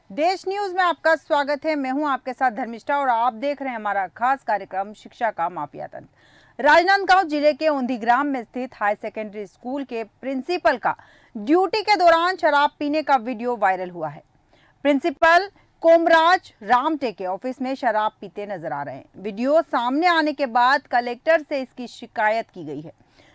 देश न्यूज में आपका स्वागत है। मैं हूं आपके साथ धर्मिष्ठा और आप देख रहे हैं हमारा खास कार्यक्रम शिक्षा का माफिया तंत्र। राजनांदगांव जिले के औंधीग्राम में स्थित हाई सेकेंडरी स्कूल के प्रिंसिपल का ड्यूटी के दौरान शराब पीने का वीडियो वायरल हुआ है। प्रिंसिपल कोमराज रामटेके ऑफिस में शराब पीते नजर आ रहे हैं। वीडियो सामने आने के बाद कलेक्टर से इसकी शिकायत की गई है,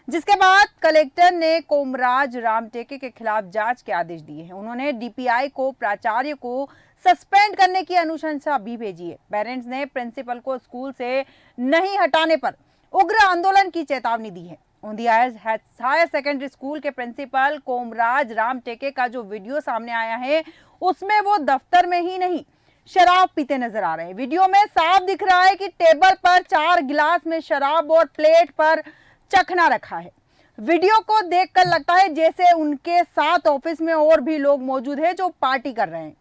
जिसके बाद कलेक्टर ने कोमराज रामटेके के खिलाफ जांच के आदेश दिए हैं। उन्होंने डीपीआई को प्राचार्य को सस्पेंड करने की अनुशंसा भी भेजी है। पेरेंट्स ने प्रिंसिपल को स्कूल से नहीं हटाने पर उग्र आंदोलन की चेतावनी दी है। औंधिया हायर सेकेंडरी स्कूल के प्रिंसिपल कोमराज रामटेके का जो वीडियो सामने आया है, उसमें वो दफ्तर में ही नहीं शराब पीते नजर आ रहे हैं। वीडियो में साफ दिख रहा है कि टेबल पर 4 गिलास में शराब और प्लेट पर चखना रखा है। वीडियो को देखकर लगता है जैसे उनके साथ ऑफिस में और भी लोग मौजूद हैं जो पार्टी कर रहे हैं।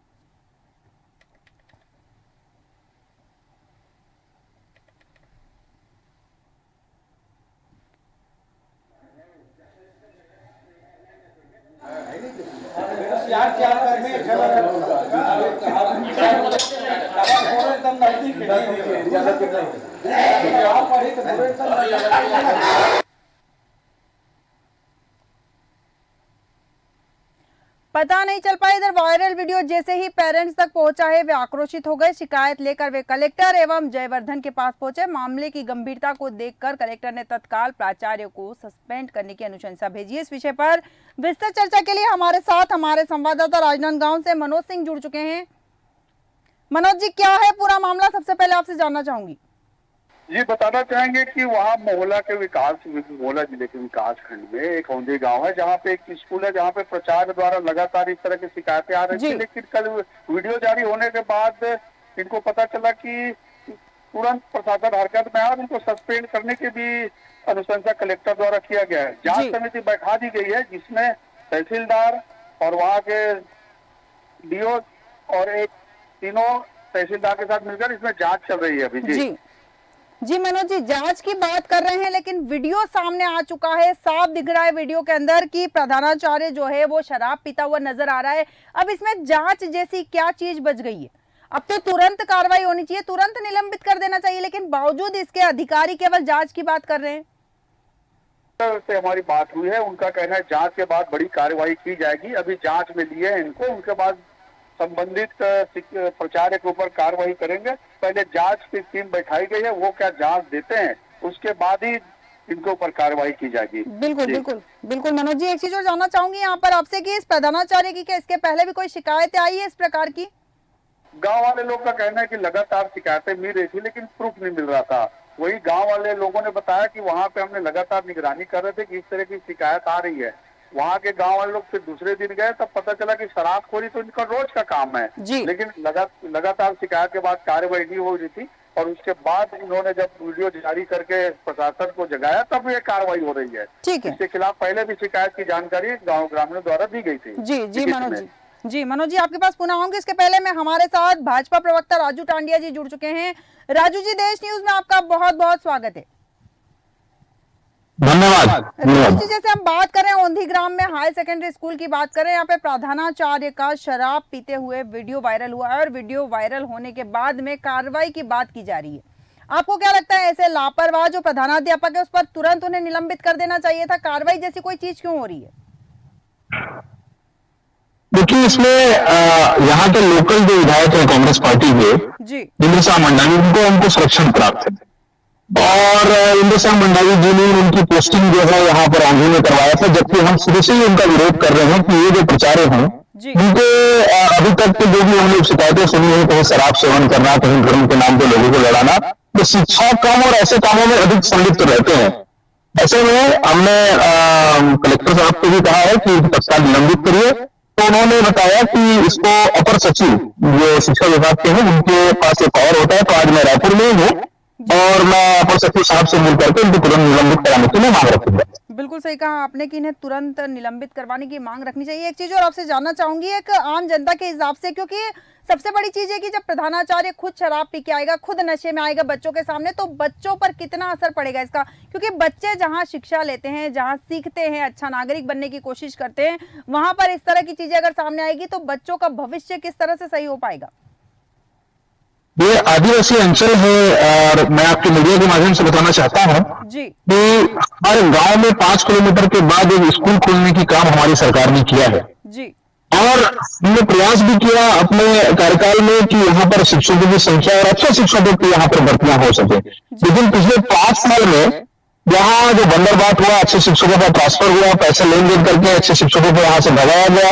पता नहीं चल पाया। इधर वायरल वीडियो जैसे ही पेरेंट्स तक पहुंचा है, वे आक्रोशित हो गए। शिकायत लेकर वे कलेक्टर एवं जयवर्धन के पास पहुंचे। मामले की गंभीरता को देखकर कलेक्टर ने तत्काल प्राचार्य को सस्पेंड करने की अनुशंसा भेजी है। इस विषय पर विस्तृत चर्चा के लिए हमारे साथ हमारे संवाददाता राजनांदगांव से मनोज सिंह जुड़ चुके हैं। मनोज जी, क्या है पूरा मामला, सबसे पहले आपसे जानना चाहूंगी। जी, बताना चाहेंगे कि वहाँ मोहला जिले के विकास खंड में एक औंधी गांव है, जहाँ पे एक स्कूल है, जहाँ पे प्रचार द्वारा लगातार इस तरह की शिकायतें आ रही थी। लेकिन कल वीडियो जारी होने के बाद इनको पता चला कि तुरंत प्रशासन हरकत में आया और इनको सस्पेंड करने की भी अनुशंसा कलेक्टर द्वारा किया गया है। जांच समिति बैठा दी गई है, जिसमें तहसीलदार और वहाँ के डीओ और एक तीनों तहसीलदार के साथ मिलकर इसमें जांच चल रही है अभी। जी मनोज जी, जांच की बात कर रहे हैं, लेकिन वीडियो सामने आ चुका है। साफ दिख रहा है वीडियो के अंदर कि प्रधानाचार्य जो है वो शराब पीता हुआ नजर आ रहा है। अब इसमें जांच जैसी क्या चीज बच गई है? अब तो तुरंत कार्रवाई होनी चाहिए, तुरंत निलंबित कर देना चाहिए, लेकिन बावजूद इसके अधिकारी केवल जांच की बात कर रहे हैं। से हमारी बात हुई है, उनका कहना है जांच के बाद बड़ी कार्रवाई की जाएगी। अभी जांच में लिए हैं इनको, उनके बाद संबंधित प्राचार्य के ऊपर कार्रवाई करेंगे। पहले जांच की टीम बैठाई गई है, वो क्या जांच देते हैं, उसके बाद ही इनके ऊपर कार्रवाई की जाएगी। बिल्कुल मनोज जी, एक चीज और जानना चाहूंगी यहाँ पर आपसे कि इस प्रधानाचार्य की क्या इसके पहले भी कोई शिकायतें आई है इस प्रकार की? गांव वाले लोग का कहना है कि लगातार शिकायतें मिल रही थी, लेकिन प्रूफ नहीं मिल रहा था। वही गांव वाले लोगों ने बताया कि वहाँ पे हमने लगातार निगरानी कर रहे थे कि इस तरह की शिकायत आ रही है। वहाँ के गांव वाले लोग फिर दूसरे दिन गए, तब पता चला कि शराबखोरी तो इनका रोज का काम है। लेकिन लगातार शिकायत के बाद कार्रवाई नहीं हो रही थी, और उसके बाद इन्होंने जब वीडियो जारी करके प्रशासन को जगाया, तब ये कार्रवाई हो रही है। इसके खिलाफ पहले भी शिकायत की जानकारी गाँव ग्रामीणों द्वारा दी गई थी। जी मनोज जी, आपके पास पुनः आऊंगी। इसके पहले में हमारे साथ भाजपा प्रवक्ता राजू टांडिया जी जुड़ चुके हैं। राजू जी, देश न्यूज में आपका बहुत बहुत स्वागत है। धन्यवाद। जैसे हम बात करें औंधीग्राम में हाई सेकेंडरी स्कूल की बात करें, यहाँ पे प्रधानाचार्य का शराब पीते हुए वीडियो वायरल हुआ है और वीडियो वायरल होने के बाद में कार्रवाई की बात की जा रही है। आपको क्या लगता है, ऐसे लापरवाह जो प्रधानाध्यापक है उस पर तुरंत उन्हें निलंबित कर देना चाहिए था? कार्रवाई जैसी कोई चीज क्यों हो रही है? देखिए, इसमें यहाँ के लोकल जो विधायक है कांग्रेस पार्टी के इंद्र मंडावी, उनको संरक्षण प्राप्त है और इंद्र मंडावी जी ने उनकी पोस्टिंग जो है यहाँ पर औंधी में करवाया था, जबकि हम शुरू से ही उनका विरोध कर रहे हैं कि ये जो प्रचार्य हैं उनके अभी तक के जो भी हम लोग शिकायतें सुनी है, कहीं शराब सेवन करना, कहीं धर्म के नाम पे लोगों को लड़ाना, तो शिक्षा काम और ऐसे कामों में अधिक संलिप्त रहते हैं। ऐसे में हमने कलेक्टर साहब को भी कहा है कि तत्काल निलंबित करिए। तो उन्होंने बताया कि इसको अपर सचिव जो शिक्षा विभाग के हैं उनके पास एक और होता है, तो आज मैं रायपुर में हूँ, और मैं अपर सचिव साहब से मिल करके इनको तुरंत निलंबित कराने के लिए मांग रखूंगा। बिल्कुल सही कहा आपने कि इन्हें तुरंत निलंबित करवाने की मांग रखनी चाहिए। एक चीज और आपसे जानना चाहूंगी, एक आम जनता के हिसाब से, क्योंकि सबसे बड़ी चीज है कि जब प्रधानाचार्य खुद शराब पी के आएगा, खुद नशे में आएगा बच्चों के सामने, तो बच्चों पर कितना असर पड़ेगा इसका, क्योंकि बच्चे जहां शिक्षा लेते हैं, जहां सीखते हैं, अच्छा नागरिक बनने की कोशिश करते हैं, वहां पर इस तरह की चीजें अगर सामने आएगी तो बच्चों का भविष्य किस तरह से सही हो पाएगा? ये आदिवासी अंचल है और मैं आपके मीडिया के माध्यम से बताना चाहता हूँ जी कि हमारे गांव में 5 किलोमीटर के बाद एक स्कूल खोलने की काम हमारी सरकार ने किया है जी और हमने प्रयास भी किया अपने कार्यकाल में कि यहाँ पर शिक्षकों की संख्या और अच्छे शिक्षकों की यहाँ पर भर्तियां हो सके। लेकिन पिछले 5 साल में यहाँ जो बंदरबाट हुआ, अच्छे शिक्षकों का ट्रांसफर हुआ, पैसे लेन देन करके अच्छे शिक्षकों को यहाँ से भगाया गया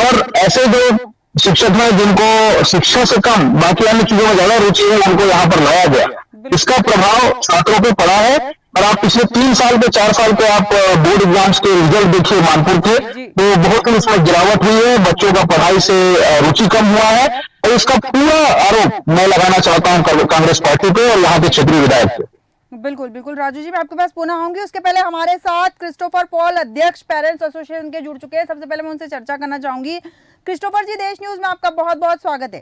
और ऐसे जो शिक्षक हैं जिनको शिक्षा से कम बाकी अन्य चीजों में ज्यादा रुचि है, उनको यहाँ पर लाया गया। इसका प्रभाव छात्रों पे पड़ा है और आप पिछले 3 साल के 4 साल के आप बोर्ड एग्जाम्स के रिजल्ट देखिए मानपुर के, तो बहुत ही इसमें गिरावट हुई है, बच्चों का पढ़ाई से रुचि कम हुआ है और इसका पूरा आरोप मैं लगाना चाहता हूँ कांग्रेस पार्टी पे और यहाँ के क्षेत्रीय विधायक पे। बिल्कुल बिल्कुल राजू जी, मैं आपके पास पुनः आऊंगी। उसके पहले हमारे साथ क्रिस्टोफर पॉल, अध्यक्ष पेरेंट्स एसोसिएशन के जुड़ चुके हैं। सबसे पहले मैं उनसे चर्चा करना चाहूंगी। क्रिस्टोफर जी, देश न्यूज में आपका बहुत बहुत स्वागत है।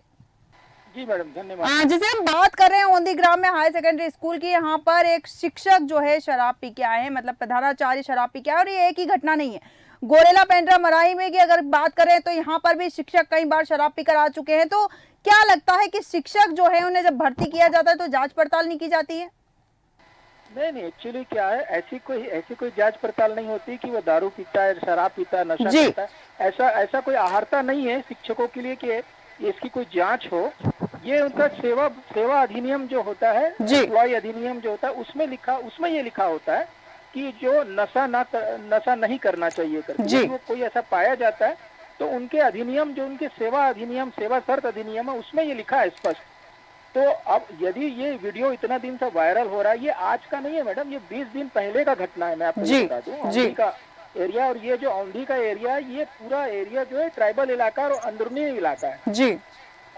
जी मैडम, धन्यवाद। जैसे हम बात कर रहे हैं ओंधी ग्राम में हाई सेकेंडरी स्कूल की, यहाँ पर एक शिक्षक जो है शराब पी के आए हैं, मतलब प्रधानाचार्य शराब पी के आए, और ये एक ही घटना नहीं है। गोरेला पेंड्रा मराही में की अगर बात करें तो यहाँ पर भी शिक्षक कई बार शराब पीकर आ चुके हैं। तो क्या लगता है कि शिक्षक जो है उन्हें जब भर्ती किया जाता है तो जांच पड़ताल नहीं की जाती है? नहीं, एक्चुअली क्या है, ऐसी कोई जांच पड़ताल नहीं होती कि वो दारू पीता है, शराब पीता है, नशा करता है। ऐसा कोई आहारता नहीं है शिक्षकों के लिए कि इसकी कोई जांच हो। ये उनका सेवा अधिनियम जो होता है, एम्प्लॉय अधिनियम जो होता है, उसमें ये लिखा होता है कि जो नशा नहीं करना चाहिए करके, वो कोई ऐसा पाया जाता है तो उनके अधिनियम, जो उनके सेवा शर्त अधिनियम है, उसमें ये लिखा है स्पष्ट। तो अब यदि ये वीडियो इतना दिन से वायरल हो रहा है, ये आज का नहीं है मैडम, ये 20 दिन पहले का घटना है। मैं आपको बता दूं, औंधी का एरिया, और ये जो औंधी का एरिया है, ये पूरा एरिया जो है ट्राइबल इलाका और अंदरूनी इलाका है जी,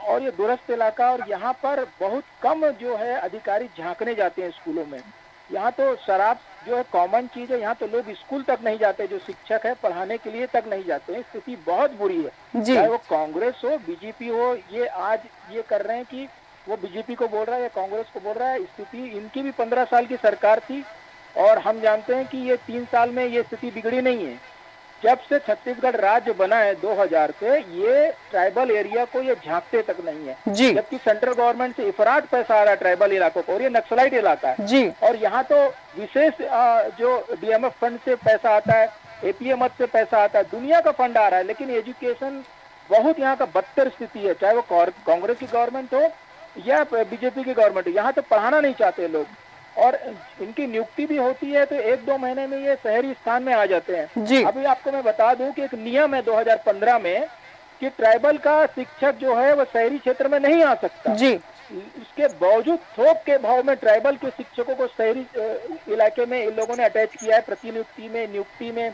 और ये दूरस्थ इलाका, और यहाँ पर बहुत कम जो है अधिकारी झांकने जाते हैं स्कूलों में। यहाँ तो शराब जो है कॉमन चीज है, यहाँ तो लोग स्कूल तक नहीं जाते, जो शिक्षक है पढ़ाने के लिए तक नहीं जाते हैं। स्थिति बहुत बुरी है, चाहे वो कांग्रेस हो, बीजेपी हो। ये आज ये कर रहे हैं कि वो बीजेपी को बोल रहा है या कांग्रेस को बोल रहा है। स्थिति इनकी भी 15 साल की सरकार थी और हम जानते हैं कि ये 3 साल में ये स्थिति बिगड़ी नहीं है। जब से छत्तीसगढ़ राज्य बना है 2000 से, ये ट्राइबल एरिया को ये झांकते तक नहीं है, जबकि सेंट्रल गवर्नमेंट से इफरात पैसा आ रहा है ट्राइबल इलाकों को, और ये नक्सलाइट इलाका है जी। और यहाँ तो विशेष जो डीएमएफ फंड से पैसा आता है, एपीएम से पैसा आता है, दुनिया का फंड आ रहा है, लेकिन एजुकेशन बहुत यहाँ का बदतर स्थिति है, चाहे वो कांग्रेस की गवर्नमेंट हो या बीजेपी की गवर्नमेंट हो। यहाँ तो पढ़ाना नहीं चाहते लोग, और इनकी नियुक्ति भी होती है तो 1-2 महीने में ये शहरी स्थान में आ जाते हैं जी। अभी आपको मैं बता दूं कि एक नियम है 2015 में कि ट्राइबल का शिक्षक जो है वो शहरी क्षेत्र में नहीं आ सकता जी। इसके बावजूद थोक के भाव में ट्राइबल के शिक्षकों को शहरी इलाके में इन लोगों ने अटैच किया है, प्रतिनियुक्ति में, नियुक्ति में,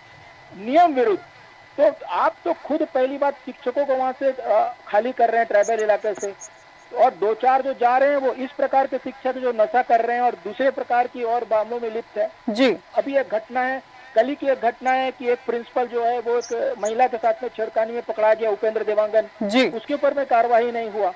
नियम विरुद्ध। तो आप तो खुद पहली बात शिक्षकों को वहां से खाली कर रहे हैं ट्राइबल इलाके से, और 2-4 जो जा रहे हैं वो इस प्रकार के शिक्षक जो नशा कर रहे हैं और दूसरे प्रकार की और मामलों में लिप्त है जी। अभी एक घटना है, कल ही की एक घटना है कि एक प्रिंसिपल जो है वो एक महिला के साथ में छेड़खानी में पकड़ा गया, उपेंद्र देवांगन जी, उसके ऊपर में कार्रवाई नहीं हुआ।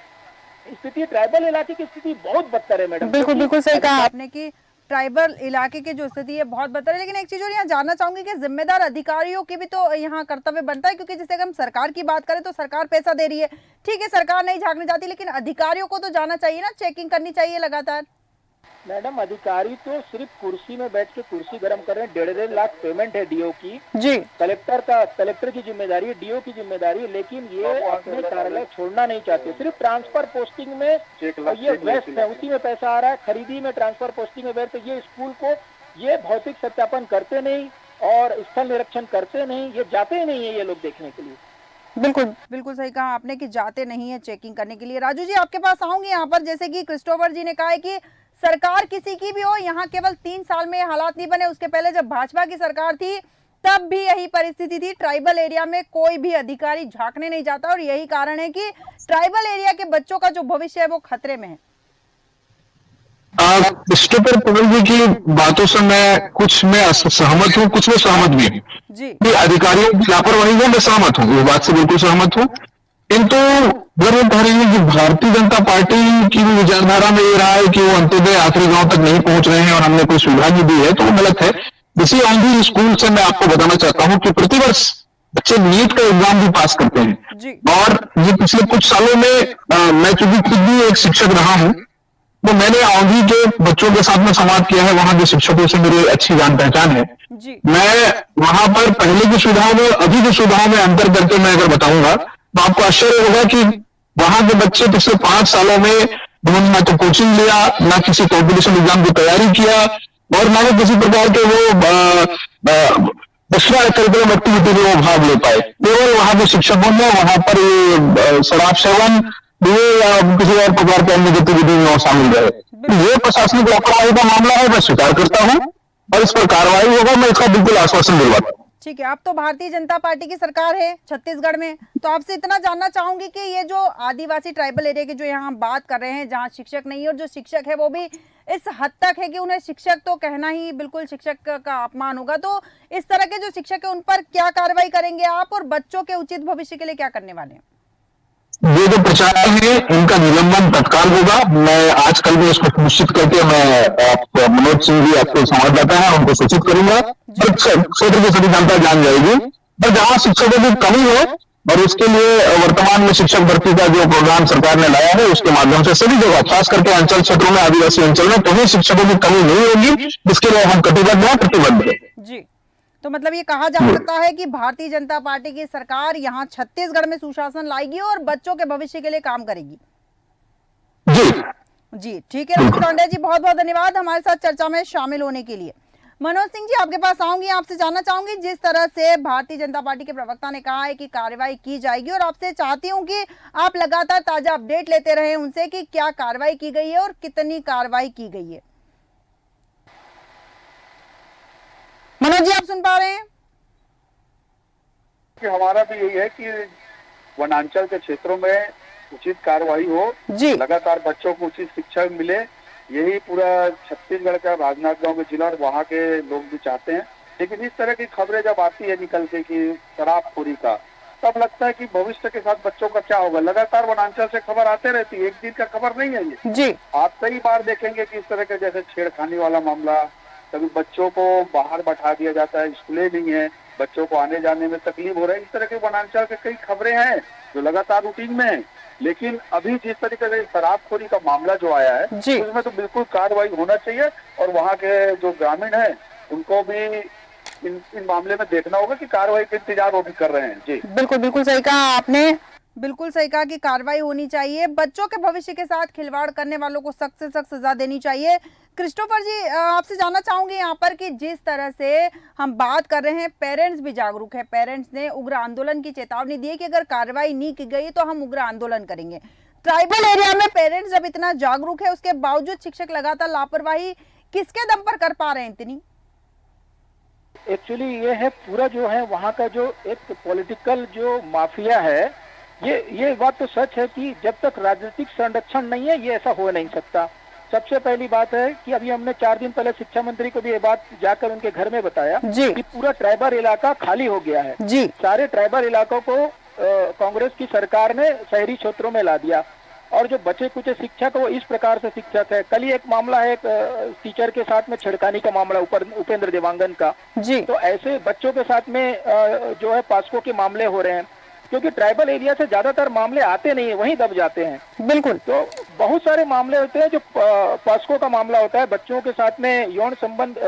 स्थिति ट्राइबल इलाके की स्थिति बहुत बदतर है मैडम। बिल्कुल सही कहा आपने कि ट्राइबल इलाके की जो स्थिति है बहुत बदतर है। लेकिन एक चीज और यहाँ जानना चाहूंगी कि जिम्मेदार अधिकारियों की भी तो यहाँ कर्तव्य बनता है, क्योंकि जैसे अगर हम सरकार की बात करें तो सरकार पैसा दे रही है, ठीक है, सरकार नहीं झांकने जाती, लेकिन अधिकारियों को तो जाना चाहिए ना, चेकिंग करनी चाहिए लगातार। मैडम, अधिकारी तो सिर्फ कुर्सी में बैठ के कुर्सी गर्म कर रहे हैं। 1.5 लाख पेमेंट है डीओ की जी, कलेक्टर की जिम्मेदारी है, डीओ की जिम्मेदारी है, लेकिन ये अपने कार्यालय छोड़ना नहीं चाहते। सिर्फ ट्रांसफर पोस्टिंग में ये व्यस्त है, उसी में पैसा आ रहा है, खरीदी में, ट्रांसफर पोस्टिंग में व्यस्त है। ये स्कूल को ये भौतिक सत्यापन करते नहीं और स्थल निरीक्षण करते नहीं, ये जाते ही नहीं है ये लोग देखने के लिए। बिल्कुल सही कहा आपने कि जाते नहीं है चेकिंग करने के लिए। राजू जी, आपके पास आऊंगी यहाँ पर। जैसे कि क्रिस्टोफर जी ने कहा है कि सरकार किसी की भी हो, यहाँ केवल 3 साल में हालात नहीं बने, उसके पहले जब भाजपा की सरकार थी तब भी यही परिस्थिति थी। ट्राइबल एरिया में कोई भी अधिकारी झांकने नहीं जाता, और यही कारण है कि ट्राइबल एरिया के बच्चों का जो भविष्य है वो खतरे में है। क्रिस्टोफर पॉल जी की बातों से मैं कुछ में सहमत हूँ, कुछ में सहमत भी हूँ। जी कि अधिकारियों की लापरवाही है, मैं सहमत हूँ, इस बात से बिल्कुल सहमत हूँ। किंतु अगर वो कह रही है कि भारतीय जनता पार्टी की विचारधारा में ये रहा है कि वो अंत्योदय आखिरी गांव तक नहीं पहुंच रहे हैं और हमने कोई सुविधा नहीं दी है, तो वो गलत है। इसी औंधी स्कूल से मैं आपको बताना चाहता हूँ कि प्रतिवर्ष बच्चे नीट का एग्जाम भी पास करते हैं। जी और ये पिछले कुछ सालों में मैं चूंकि खुद भी एक शिक्षक रहा हूँ, तो मैंने औंधी के बच्चों के साथ में संवाद किया है, वहां के शिक्षकों से मेरी अच्छी जान पहचान है। जी मैं वहां पर पहले की सुविधाओं में अभी की सुविधाओं में अंतर करके मैं अगर बताऊंगा तो आपको आश्चर्य होगा कि वहां के बच्चे पिछले 5 सालों में उन्होंने ना तो कोचिंग लिया, ना किसी कॉम्पिटिशन एग्जाम की तैयारी किया, और ना ही किसी प्रकार के वो एक्स्ट्रा करिकुलम एक्टिविटी में वो भाग ले पाए। केवल वहां के शिक्षकों ने वहां पर ये शराब सेवन ये या किसी और प्रकार के अन्य गतिविधि में वो शामिल रहे। तो ये प्रशासनिक लापरवाही का मामला है, मैं स्वीकार करता हूँ और इस पर कार्रवाई होगा, मैं इसका बिल्कुल आश्वासन दिलवाता हूँ। ठीक है, अब तो भारतीय जनता पार्टी की सरकार है छत्तीसगढ़ में, तो आपसे इतना जानना चाहूंगी कि ये जो आदिवासी ट्राइबल एरिया की जो यहाँ हम बात कर रहे हैं, जहाँ शिक्षक नहीं है और जो शिक्षक है वो भी इस हद तक है कि उन्हें शिक्षक तो कहना ही बिल्कुल शिक्षक का अपमान होगा, तो इस तरह के जो शिक्षक है उन पर क्या कार्रवाई करेंगे आप, और बच्चों के उचित भविष्य के लिए क्या करने वाले हैं? ये जो प्रचारक है इनका निलंबन तत्काल होगा। मैं आजकल भी इसको निश्चित करके मैं मनोज सिंह जी आपके संवाददाता हैं उनको सूचित करूंगा, क्षेत्र की सभी जनता जान जाएगी। और जहां शिक्षकों की कमी है और उसके लिए वर्तमान में शिक्षक भर्ती का जो प्रोग्राम सरकार ने लाया है उसके माध्यम से सभी जगह खास करके अंचल क्षेत्रों में, आदिवासी अंचल में कहीं शिक्षकों की कमी नहीं होगी, इसके लिए हम कटिबद्ध हैं, प्रतिबद्ध है। जी, तो मतलब ये कहा जा सकता है कि भारतीय जनता पार्टी की सरकार यहाँ छत्तीसगढ़ में सुशासन लाएगी और बच्चों के भविष्य के लिए काम करेगी। जी जी ठीक है राजू टोंडे जी, बहुत बहुत धन्यवाद हमारे साथ चर्चा में शामिल होने के लिए। मनोज सिंह जी, आपके पास आऊंगी, आपसे जानना चाहूंगी, जिस तरह से भारतीय जनता पार्टी के प्रवक्ता ने कहा है कि कार्रवाई की जाएगी, और आपसे चाहती हूं कि आप लगातार ताजा अपडेट लेते रहे उनसे कि क्या कार्रवाई की गई है और कितनी कार्रवाई की गई है। मनोज जी, आप सुन पा रहे हैं? कि हमारा भी यही है कि वनांचल के क्षेत्रों में उचित कार्रवाई हो, जी लगातार बच्चों को उचित शिक्षा मिले, यही पूरा छत्तीसगढ़ का राजनांदगांव में जिला और वहाँ के लोग भी चाहते हैं। लेकिन इस तरह की खबरें जब आती है निकल के कि शराबखोरी का, तब लगता है कि भविष्य के साथ बच्चों का क्या होगा। लगातार वनांचल से खबर आते रहती है, एक दिन का खबर नहीं है ये। जी आप कई बार देखेंगे कि इस तरह के जैसे छेड़खानी वाला मामला, कभी बच्चों को बाहर बैठा दिया जाता है, स्कूलें नहीं है, बच्चों को आने जाने में तकलीफ हो रहा है। इस तरह के वनांचल के कई खबरें हैं जो लगातार रूटीन में है। लेकिन अभी जिस तरीके से शराबखोरी का मामला जो आया है उसमें तो बिल्कुल कार्रवाई होना चाहिए, और वहाँ के जो ग्रामीण हैं उनको भी इन मामले में देखना होगा कि कार्रवाई का इंतजार वो भी कर रहे हैं। जी बिल्कुल बिल्कुल सही कहा आपने, बिल्कुल सही कहा कि कार्रवाई होनी चाहिए, बच्चों के भविष्य के साथ खिलवाड़ करने वालों को सख्त से सख्त सजा देनी चाहिए। क्रिस्टोफर जी, आपसे जानना चाहूंगी यहाँ पर कि जिस तरह से हम बात कर रहे हैं, पेरेंट्स भी जागरूक है, पेरेंट्स ने उग्र आंदोलन की चेतावनी दी है कि अगर कार्रवाई नहीं की गई तो हम उग्र आंदोलन करेंगे। ट्राइबल एरिया में पेरेंट्स जब इतना जागरूक है, उसके बावजूद शिक्षक लगातार लापरवाही किसके दम पर कर पा रहे हैं इतनी? एक्चुअली ये है पूरा जो है वहाँ का जो एक पॉलिटिकल जो माफिया है, ये बात तो सच है कि जब तक राजनीतिक संरक्षण नहीं है ये ऐसा हो नहीं सकता। सबसे पहली बात है कि अभी हमने 4 दिन पहले शिक्षा मंत्री को भी ये बात जाकर उनके घर में बताया कि पूरा ट्राइबल इलाका खाली हो गया है। सारे ट्राइबल इलाकों को कांग्रेस की सरकार ने शहरी क्षेत्रों में ला दिया, और जो बचे कुछ शिक्षक वो इस प्रकार से शिक्षक है। कल ही एक मामला है, एक टीचर के साथ में छेड़खानी का मामला उपेंद्र देवांगन का। तो ऐसे बच्चों के साथ में जो है पास्को के मामले हो रहे हैं, क्योंकि ट्राइबल एरिया से ज्यादातर मामले आते नहीं है, वहीं दब जाते हैं। बिल्कुल, तो बहुत सारे मामले होते हैं जो पास्को का मामला होता है, बच्चों के साथ में यौन संबंध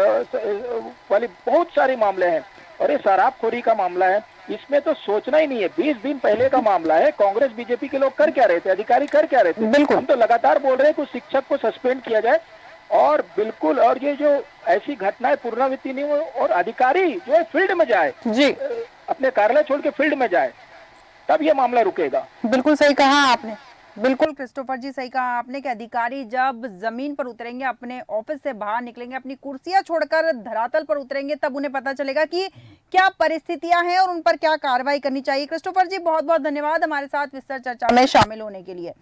वाले बहुत सारे मामले हैं, और ये शराबखोरी का मामला है, इसमें तो सोचना ही नहीं है। 20 दिन पहले का मामला है, कांग्रेस बीजेपी के लोग कर क्या रहे थे, अधिकारी कर क्या रहे थे? हम तो लगातार बोल रहे हैं कि शिक्षक को सस्पेंड किया जाए, और बिल्कुल, और ये जो ऐसी घटनाएं पुनरावृत्ति नहीं हो, और अधिकारी जो है फील्ड में जाए, अपने कार्यालय छोड़ के फील्ड में जाए, तब ये मामला रुकेगा। बिल्कुल सही कहा आपने, बिल्कुल क्रिस्टोफर जी सही कहा आपने कि अधिकारी जब जमीन पर उतरेंगे, अपने ऑफिस से बाहर निकलेंगे, अपनी कुर्सियां छोड़कर धरातल पर उतरेंगे, तब उन्हें पता चलेगा कि क्या परिस्थितियां हैं और उन पर क्या कार्रवाई करनी चाहिए। क्रिस्टोफर जी, बहुत बहुत धन्यवाद हमारे साथ विस्तार चर्चा में शामिल होने के लिए।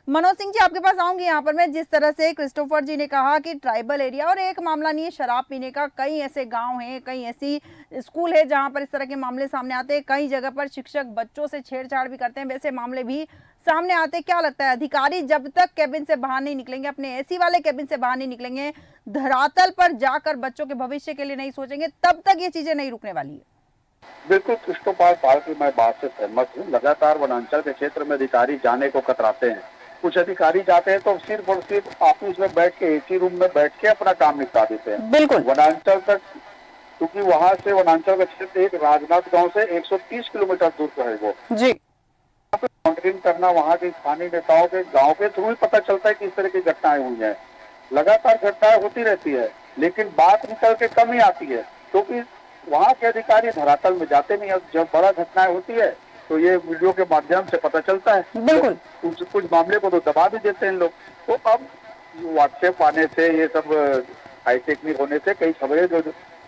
मनोज सिंह जी, आपके पास आऊंगी यहाँ पर मैं। जिस तरह से क्रिस्टोफर जी ने कहा कि ट्राइबल एरिया, और एक मामला नहीं है शराब पीने का, कई ऐसे गांव हैं, कई ऐसी स्कूल है जहां पर इस तरह के मामले सामने आते हैं। कई जगह पर शिक्षक बच्चों से छेड़छाड़ भी करते हैं, वैसे मामले भी सामने आते हैं। क्या लगता है, अधिकारी जब तक कैबिन से बाहर नहीं निकलेंगे, अपने एसी वाले कैबिन से बाहर नहीं निकलेंगे, धरातल पर जाकर बच्चों के भविष्य के लिए नहीं सोचेंगे, तब तक ये चीजें नहीं रुकने वाली है? बिल्कुल क्रिस्टोफर पाल की मैं बात से सहमत हूँ। लगातार वनांचल के क्षेत्र में अधिकारी जाने को कतराते हैं। कुछ अधिकारी जाते हैं तो सिर्फ और सिर्फ ऑफिस में बैठ के, एसी रूम में बैठ के अपना काम निपटा देते हैं। बिल्कुल। वनांचल तक, क्योंकि वहां से वनांचल का क्षेत्र एक राजनाथ गांव से 130 किलोमीटर दूर पर है वो जी। मॉनिटरिंग करना वहाँ के स्थानीय नेताओं के गांव के थ्रू ही पता चलता है कि इस तरह की घटनाएं हुई हैं। लगातार घटनाएं होती रहती है, लेकिन बात निकल के कम ही आती है, क्योंकि वहाँ के अधिकारी धरातल में जाते नहीं है। जब बड़ा घटनाएं होती है तो ये वीडियो के माध्यम से पता चलता है। बिल्कुल। तो कुछ मामले को तो दबा भी देते हैं लोग। तो अब व्हाट्सएप आने से, ये सब हाई टेक्निक होने से कई खबरें जो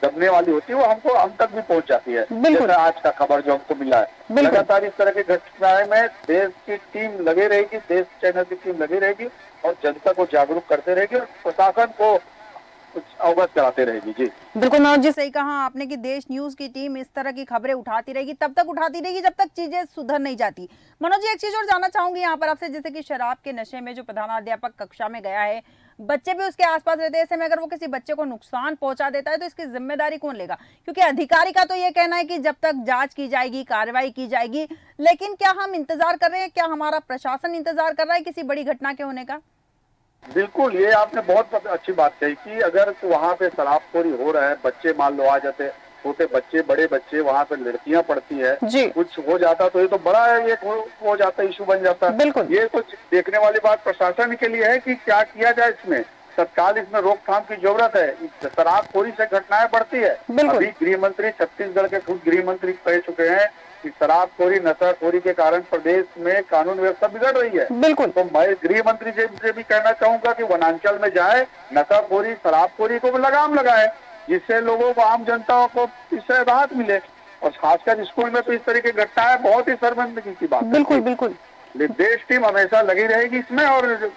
दबने वाली होती है वो हम तक भी पहुंच जाती है। जैसे आज का खबर जो हमको मिला है। लगातार इस तरह की घटनाएं में देश की टीम लगे रहेगी, देश चैनल की टीम लगी रहेगी और जनता को जागरूक करते रहेगी और प्रशासन को अवगत कराते रहेगी। जी बिल्कुल मनोज जी, सही कहा आपने कि देश न्यूज की टीम इस तरह की खबरें उठाती रहेगी, तब तक उठाती रहेगी जब तक चीजें सुधर नहीं जाती। मनोज जी, एक चीज और जानना चाहूंगी यहाँ पर आपसे, जैसे कि शराब के नशे में जो प्रधानाध्यापक कक्षा में गया है, बच्चे भी उसके आसपास रहते हैं, ऐसे में अगर वो किसी बच्चे को नुकसान पहुंचा देता है तो इसकी जिम्मेदारी कौन लेगा? क्योंकि अधिकारी का तो ये कहना है कि जब तक जांच की जाएगी, कार्रवाई की जाएगी, लेकिन क्या हम इंतजार कर रहे हैं, क्या हमारा प्रशासन इंतजार कर रहा है किसी बड़ी घटना के होने का? बिल्कुल, ये आपने बहुत अच्छी बात कही कि अगर वहाँ पे शराबखोरी हो रहा है, बच्चे मान लो आ जाते हैं, छोटे बच्चे, बड़े बच्चे, वहाँ पे लड़कियां पढ़ती है, कुछ हो जाता तो ये तो बड़ा एक हो जाता, इशू बन जाता। ये तो देखने वाली बात प्रशासन के लिए है कि क्या किया जाए इसमें। तत्काल इसमें रोकथाम की जरूरत है। शराबखोरी से घटनाएं बढ़ती है। अभी गृह मंत्री, छत्तीसगढ़ के खुद गृह मंत्री कह चुके हैं कि शराबखोरी, नशाखोरी के कारण प्रदेश में कानून व्यवस्था बिगड़ रही है। बिल्कुल। तो मैं गृह मंत्री से भी कहना चाहूंगा कि वनांचल में जाए, नशाखोरी, शराबखोरी को लगाम लगाए, जिससे लोगों को, आम जनता को इससे राहत मिले। और खासकर स्कूल में तो इस तरह की घटनाएं बहुत ही शर्मिंदगी की बात है। बिल्कुल बिल्कुल। देश टीम हमेशा लगी रहेगी इसमें और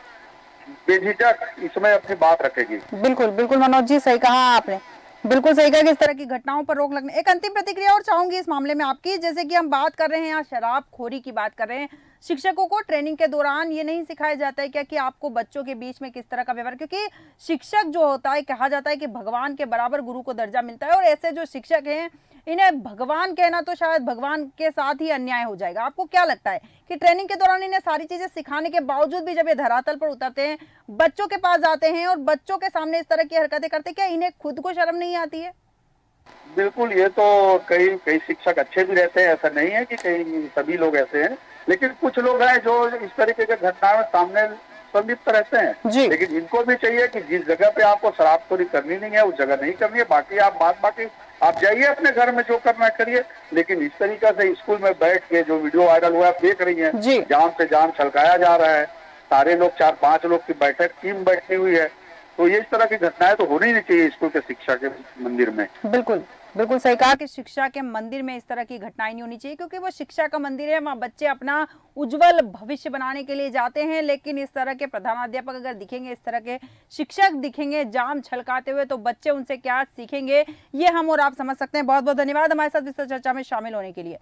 बेझिझक इसमें अपनी बात रखेगी। बिल्कुल बिल्कुल मनोज जी, सही कहा आपने, बिल्कुल सही कहा कि इस तरह की घटनाओं पर रोक लगने। एक अंतिम प्रतिक्रिया और चाहूंगी इस मामले में आपकी, जैसे कि हम बात कर रहे हैं यहाँ शराबखोरी की बात कर रहे हैं, शिक्षकों को ट्रेनिंग के दौरान ये नहीं सिखाया जाता है क्या कि आपको बच्चों के बीच में किस तरह का व्यवहार, क्योंकि शिक्षक जो होता है, कहा जाता है कि भगवान के बराबर गुरु को दर्जा मिलता है, और ऐसे जो शिक्षक हैं इन्हें भगवान कहना तो शायद भगवान के साथ ही अन्याय हो जाएगा। आपको क्या लगता है कि ट्रेनिंग के दौरान इन्हें सारी चीजें सिखाने के बावजूद भी जब ये धरातल पर उतरते हैं, बच्चों के पास जाते हैं और बच्चों के सामने इस तरह की हरकतें करते, क्या इन्हें खुद को शर्म नहीं आती है? बिल्कुल, ये तो कई शिक्षक अच्छे भी रहते हैं, ऐसा नहीं है कि कई सभी लोग ऐसे हैं, लेकिन कुछ लोग हैं जो इस तरीके के घटनाओं में सामने संलिप्त रहते हैं। लेकिन इनको भी चाहिए कि जिस जगह पे आपको शराबखोरी करनी नहीं है उस जगह नहीं करनी है, बाकी आप जाइए अपने घर में जो करना करिए। लेकिन इस तरीके से स्कूल में बैठ के जो वीडियो वायरल हुआ आप देख रही हैं, जान से जान छलकाया जा रहा है, सारे लोग 4-5 लोग की बैठक, टीम बैठी हुई है, तो ये इस तरह की घटनाएं तो होनी नहीं चाहिए स्कूल के शिक्षा के मंदिर में। बिल्कुल बिल्कुल सही कहा कि शिक्षा के मंदिर में इस तरह की घटनाएं नहीं होनी चाहिए, क्योंकि वो शिक्षा का मंदिर है, वहाँ बच्चे अपना उज्जवल भविष्य बनाने के लिए जाते हैं। लेकिन इस तरह के प्रधानाध्यापक अगर दिखेंगे, इस तरह के शिक्षक दिखेंगे जाम छलकाते हुए, तो बच्चे उनसे क्या सीखेंगे, ये हम और आप समझ सकते हैं। बहुत बहुत धन्यवाद हमारे साथ विस्तृत चर्चा में शामिल होने के लिए।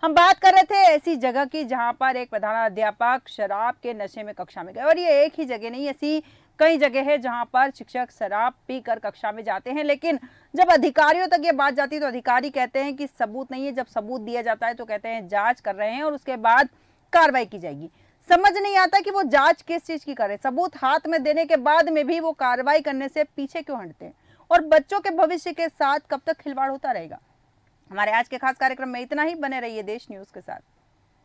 हम बात कर रहे थे ऐसी जगह की जहां पर एक प्रधानाध्यापक शराब के नशे में कक्षा में गए, और ये एक ही जगह नहीं, ऐसी कई जगह है जहां पर शिक्षक शराब पीकर कक्षा में जाते हैं। लेकिन जब अधिकारियों तक ये बात जाती है तो अधिकारी कहते हैं कि सबूत नहीं है। जब सबूत दिया जाता है तो कहते हैं जांच कर रहे हैं और उसके बाद कार्रवाई की जाएगी। समझ नहीं आता कि वो जांच किस चीज की करे, सबूत हाथ में देने के बाद में भी वो कार्रवाई करने से पीछे क्यों हटते हैं, और बच्चों के भविष्य के साथ कब तक खिलवाड़ होता रहेगा। हमारे आज के खास कार्यक्रम में इतना ही। बने रहिए देश न्यूज के साथ।